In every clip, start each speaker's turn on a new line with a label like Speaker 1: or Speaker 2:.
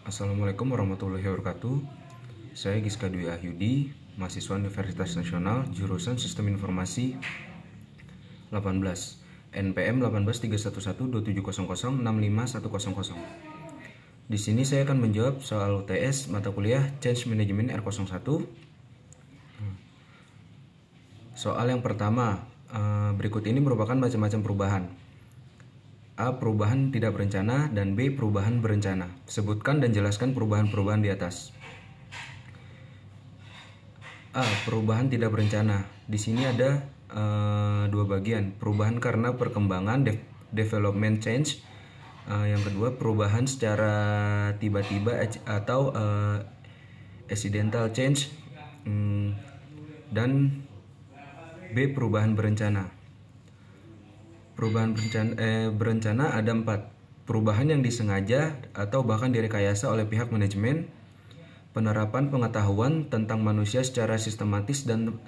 Speaker 1: Assalamualaikum warahmatullahi wabarakatuh. Saya Giska Dwi Ahyudi, mahasiswa Universitas Nasional, jurusan Sistem Informasi 18, NPM 1831127006510. Di sini saya akan menjawab soal UTS mata kuliah Change Management R01. Soal yang pertama, berikut ini merupakan macam-macam perubahan. A. Perubahan tidak berencana, dan B. Perubahan berencana. Sebutkan dan jelaskan perubahan-perubahan di atas. A. Perubahan tidak berencana. Di sini ada dua bagian. Perubahan karena perkembangan, development change. Yang kedua, perubahan secara tiba-tiba atau accidental change. Dan B. Perubahan berencana. Perubahan berencana ada 4. Perubahan yang disengaja atau bahkan direkayasa oleh pihak manajemen, penerapan pengetahuan tentang manusia secara sistematis dan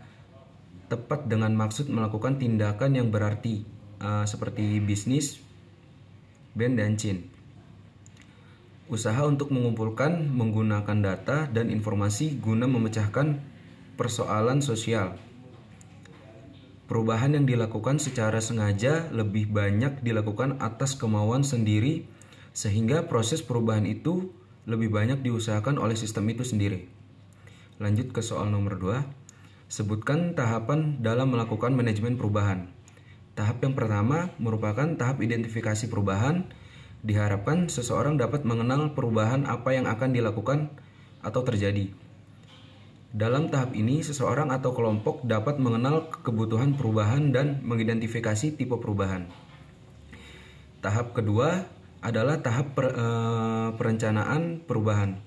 Speaker 1: tepat dengan maksud melakukan tindakan yang berarti, seperti bisnis, Ben dan Chin. Usaha untuk mengumpulkan, menggunakan data dan informasi guna memecahkan persoalan sosial. Perubahan yang dilakukan secara sengaja lebih banyak dilakukan atas kemauan sendiri, sehingga proses perubahan itu lebih banyak diusahakan oleh sistem itu sendiri. Lanjut ke soal nomor 2. Sebutkan tahapan dalam melakukan manajemen perubahan. Tahap yang pertama merupakan tahap identifikasi perubahan. Diharapkan seseorang dapat mengenal perubahan apa yang akan dilakukan atau terjadi. Dalam tahap ini, seseorang atau kelompok dapat mengenal kebutuhan perubahan dan mengidentifikasi tipe perubahan. Tahap kedua adalah tahap perencanaan perubahan.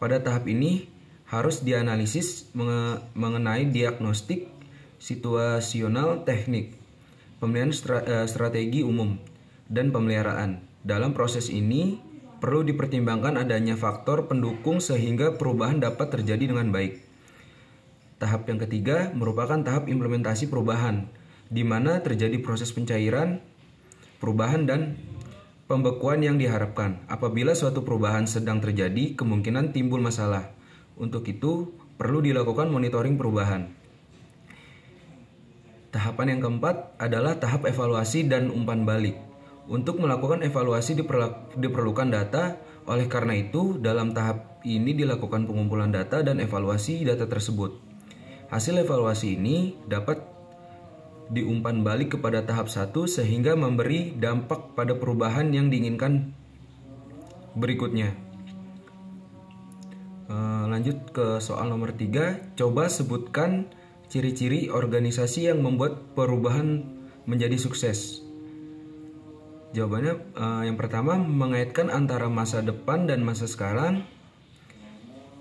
Speaker 1: Pada tahap ini harus dianalisis mengenai diagnostik situasional, teknik, pemilihan strategi umum, dan pemeliharaan. Dalam proses ini perlu dipertimbangkan adanya faktor pendukung sehingga perubahan dapat terjadi dengan baik. Tahap yang ketiga merupakan tahap implementasi perubahan, di mana terjadi proses pencairan, perubahan, dan pembekuan yang diharapkan. Apabila suatu perubahan sedang terjadi, kemungkinan timbul masalah. Untuk itu, perlu dilakukan monitoring perubahan. Tahapan yang keempat adalah tahap evaluasi dan umpan balik. Untuk melakukan evaluasi diperlukan data, oleh karena itu dalam tahap ini dilakukan pengumpulan data dan evaluasi data tersebut. Hasil evaluasi ini dapat diumpan balik kepada tahap 1 sehingga memberi dampak pada perubahan yang diinginkan berikutnya. Lanjut ke soal nomor 3. Coba sebutkan ciri-ciri organisasi yang membuat perubahan menjadi sukses. Jawabannya yang pertama, mengaitkan antara masa depan dan masa sekarang,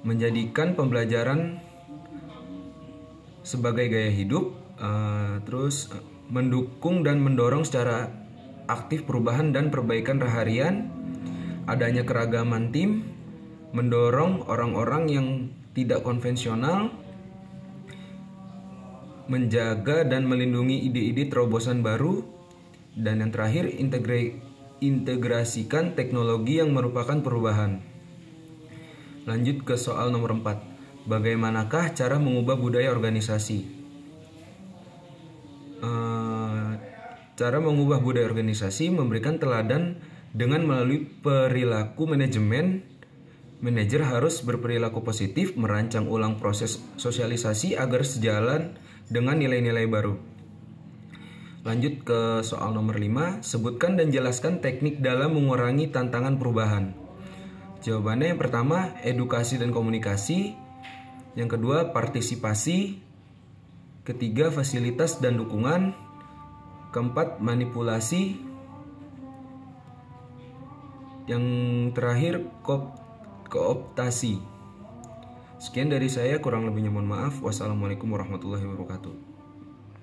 Speaker 1: menjadikan pembelajaran sebagai gaya hidup, terus mendukung dan mendorong secara aktif perubahan dan perbaikan harian, adanya keragaman tim, mendorong orang-orang yang tidak konvensional, menjaga dan melindungi ide-ide terobosan baru, dan yang terakhir, integrasikan teknologi yang merupakan perubahan. Lanjut ke soal nomor 4. Bagaimanakah cara mengubah budaya organisasi? Cara mengubah budaya organisasi memberikan teladan dengan melalui perilaku manajemen. Manajer harus berperilaku positif, merancang ulang proses sosialisasi agar sejalan dengan nilai-nilai baru. Lanjut ke soal nomor 5. Sebutkan dan jelaskan teknik dalam mengurangi tantangan perubahan. Jawabannya yang pertama, edukasi dan komunikasi. Yang kedua, partisipasi. Ketiga, fasilitas dan dukungan. Keempat, manipulasi. Yang terakhir, kooptasi. Sekian dari saya, kurang lebihnya mohon maaf. Wassalamualaikum warahmatullahi wabarakatuh.